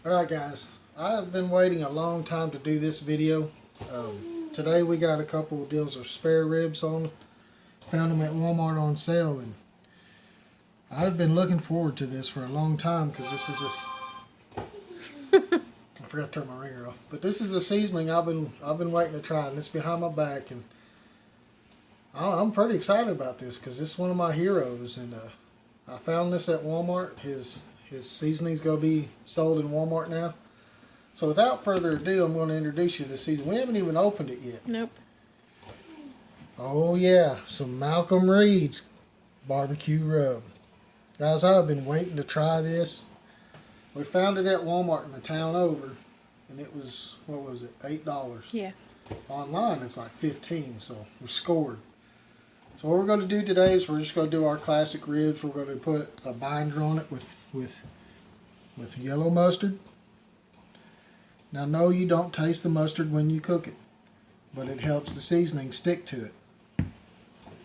Alright guys, I've been waiting a long time to do this video. Today we got a couple of deals of spare ribs on. Found them at Walmart on sale, and I've been looking forward to this for a long time because this is I forgot to turn my ringer off. But this is a seasoning I've been waiting to try, and it's behind my back, and I'm pretty excited about this because this is one of my heroes, and I found this at Walmart. His seasoning's going to be sold in Walmart now. So without further ado, I'm going to introduce you to this seasoning. We haven't even opened it yet. Nope. Oh yeah, some Malcolm Reed's barbecue rub. Guys, I've been waiting to try this. We found it at Walmart in the town over, and it was, what was it, $8? Yeah. Online it's like $15, so we're scored. So what we're going to do today is we're just going to do our classic ribs. We're going to put a binder on it with yellow mustard. Now, no, you don't taste the mustard when you cook it, but it helps the seasoning stick to it.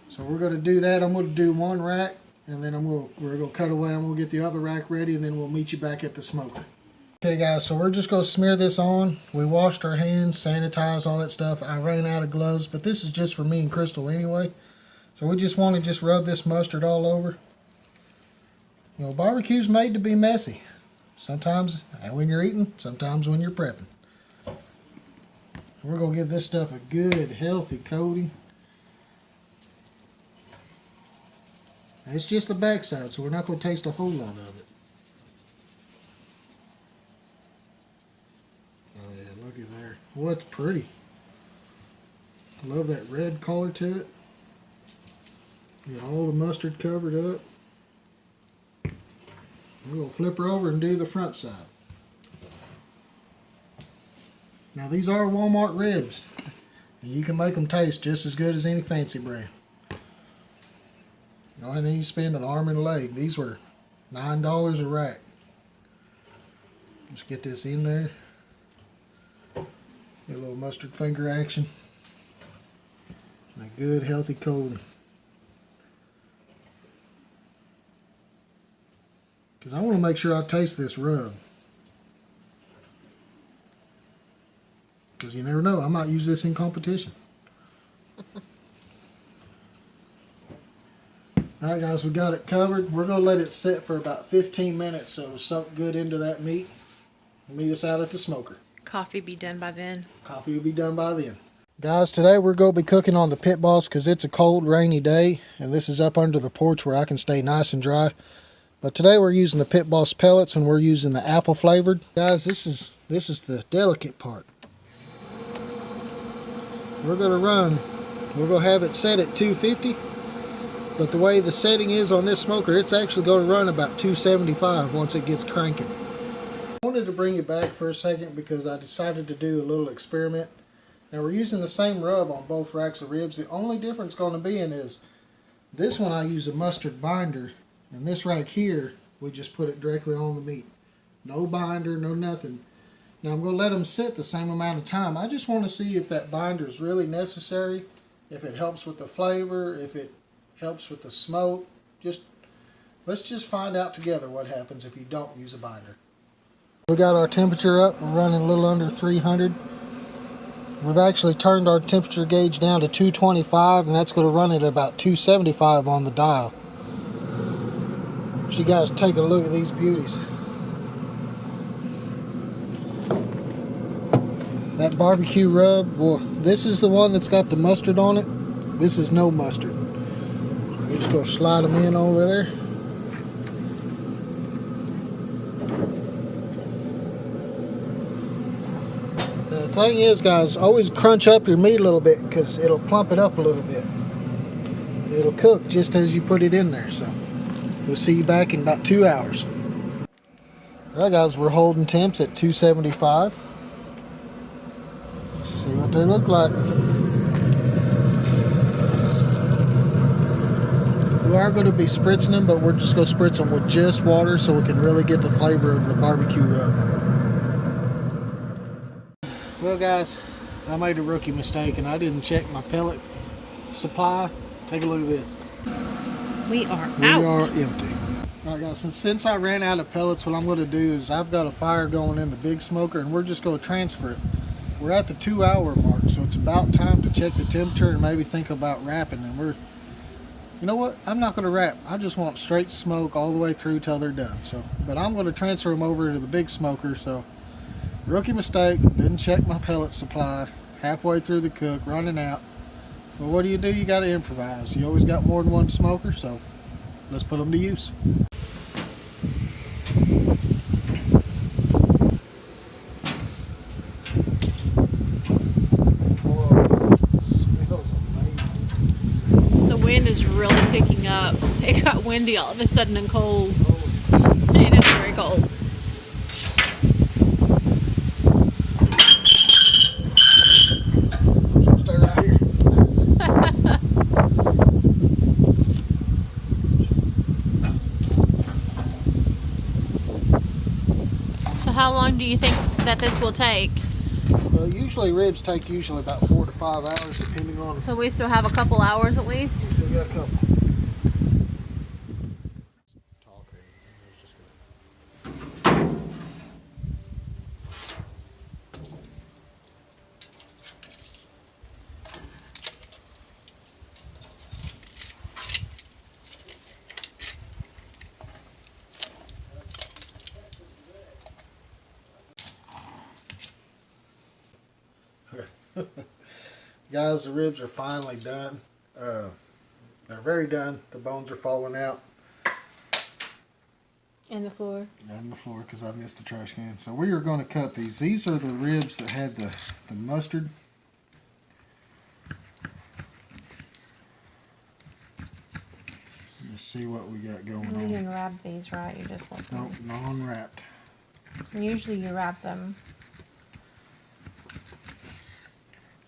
So we're going to do that. I'm going to do one rack, and then we're going to cut away. I'm going to get the other rack ready, and then we'll meet you back at the smoker. Okay, guys, so we're just going to smear this on. We washed our hands, sanitized, all that stuff. I ran out of gloves, but this is just for me and Crystal anyway. So we just want to just rub this mustard all over. You know, barbecue's made to be messy. Sometimes when you're eating, sometimes when you're prepping. We're going to give this stuff a good, healthy coating. It's just the backside, so we're not going to taste a whole lot of it. Oh yeah, look at there. Well, it's pretty. I love that red color to it. Get all the mustard covered up. We're going to flip her over and do the front side. Now these are Walmart ribs, and you can make them taste just as good as any fancy brand. You only need to spend an arm and a leg. These were $9 a rack. Just get this in there. Get a little mustard finger action. And a good healthy coating. Because I want to make sure I taste this rub. Because you never know, I might use this in competition. Alright guys, we got it covered. We're going to let it sit for about 15 minutes so it'll soak good into that meat. Meet us out at the smoker. Coffee be done by then. Coffee will be done by then. Guys, today we're going to be cooking on the pit boss because it's a cold, rainy day. And this is up under the porch where I can stay nice and dry. But today we're using the Pit Boss pellets, and we're using the apple flavored. Guys, this is the delicate part. We're going to have it set at 250. But the way the setting is on this smoker, it's actually going to run about 275 once it gets cranking. I wanted to bring you back for a second because I decided to do a little experiment. Now we're using the same rub on both racks of ribs. The only difference going to be is this one I use a mustard binder. And this right here, we just put it directly on the meat. No binder, no nothing. Now I'm going to let them sit the same amount of time. I just want to see if that binder is really necessary, if it helps with the flavor, if it helps with the smoke. Let's just find out together what happens if you don't use a binder. We got our temperature up. We're running a little under 300. We've actually turned our temperature gauge down to 225, and that's going to run at about 275 on the dial. So you guys take a look at these beauties. That barbecue rub, well, this is the one that's got the mustard on it. This is no mustard. We're just going to slide them in over there. The thing is, guys, always crunch up your meat a little bit because it'll plump it up a little bit. It'll cook just as you put it in there, so. We'll see you back in about 2 hours. Alright guys, we're holding temps at 275. Let's see what they look like. We are going to be spritzing them, but we're just going to spritz them with just water so we can really get the flavor of the barbecue rub. Well guys, I made a rookie mistake and I didn't check my pellet supply. Take a look at this. We are out. We are empty. Alright guys, Since I ran out of pellets, what I'm going to do is I've got a fire going in the big smoker, and we're just going to transfer it. We're at the 2-hour mark, so it's about time to check the temperature and maybe think about wrapping. And you know what? I'm not going to wrap. I just want straight smoke all the way through till they're done. But I'm going to transfer them over to the big smoker. So, rookie mistake. Didn't check my pellet supply. Halfway through the cook, running out. Well, what do? You got to improvise. You always got more than one smoker, so let's put them to use. The wind is really picking up. It got windy all of a sudden and cold. It is very cold. I'm just gonna stay right here. So how long do you think that this will take? Well, usually ribs take about 4 to 5 hours, depending on. So we still have a couple hours at least? Still got a couple. Guys, the ribs are finally done. They're very done. The bones are falling out. And the floor. And the floor, because I missed the trash can. So we are going to cut these. These are the ribs that had the mustard. Let's see what we got going You on. didn't wrap these, right? You just left them. Nope, non-wrapped. Usually you wrap them.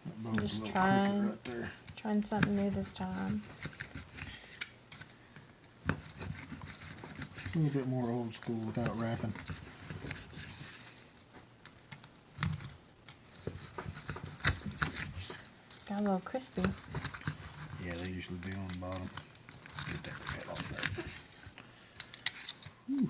That bone's Just a little trying. crooked right there. Trying something new this time. A little bit more old school without wrapping. Got a little crispy. Yeah, they usually do on the bottom. Get that cut off there. Whew.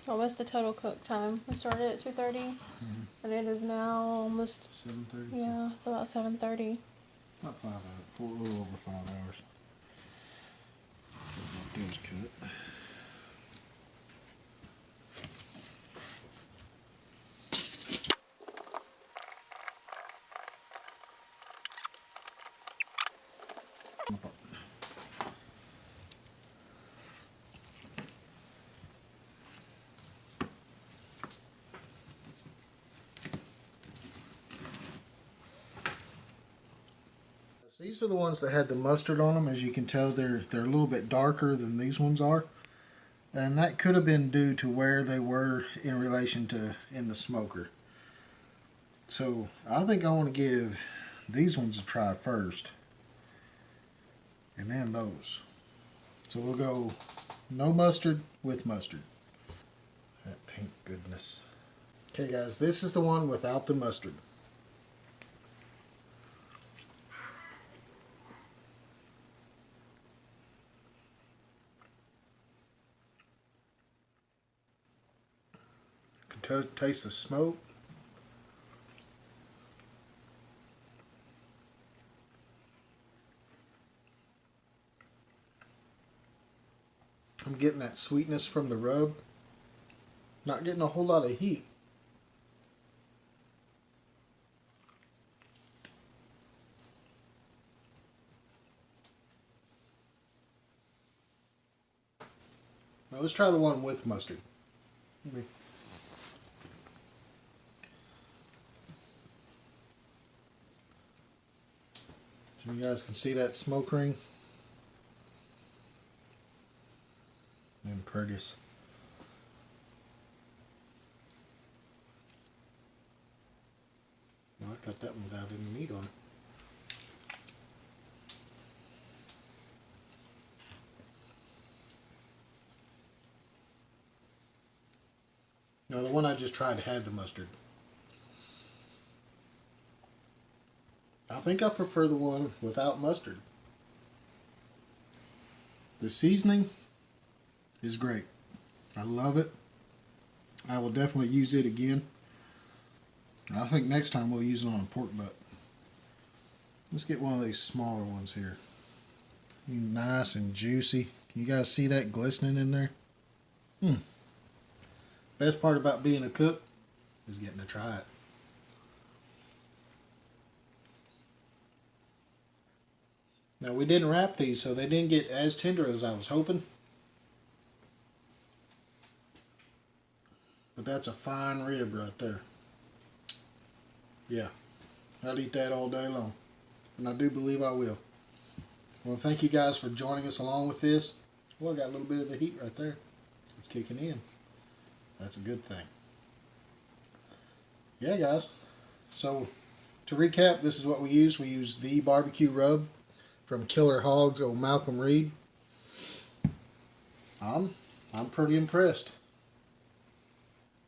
What was the total cook time? We started at 2:30, and it is now almost 7:30. yeah, it's about 7:30. About 5 hours. A little over 5 hours. Let those cut. These are the ones that had the mustard on them. As you can tell, they're a little bit darker than these ones are. And that could have been due to where they were in relation to in the smoker. So I think I want to give these ones a try first. And then those. So we'll go no mustard with mustard. That pink goodness. Okay guys, this is the one without the mustard. Taste the smoke. I'm getting that sweetness from the rub. Not getting a whole lot of heat. Now let's try the one with mustard. So you guys can see that smoke ring. And prettiest. Well, I got that one without any meat on it. No, the one I just tried had the mustard. I think I prefer the one without mustard. The seasoning is great. I love it. I will definitely use it again. I think next time we'll use it on a pork butt. Let's get one of these smaller ones here. Nice and juicy. Can you guys see that glistening in there? Best part about being a cook is getting to try it. Now we didn't wrap these, so they didn't get as tender as I was hoping. But that's a fine rib right there. Yeah, I'd eat that all day long. And I do believe I will. Well, thank you guys for joining us along with this. Well, I got a little bit of the heat right there. It's kicking in. That's a good thing. Yeah, guys. So, to recap, this is what we used. We used the barbecue rub from Killer Hogs or Malcolm Reed. I'm pretty impressed.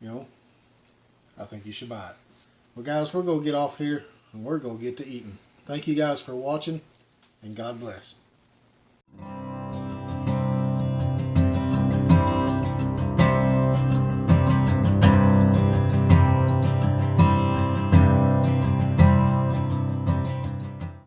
You know, I think you should buy it. Well, guys, we're going to get off here and we're going to get to eating. Thank you guys for watching, and God bless.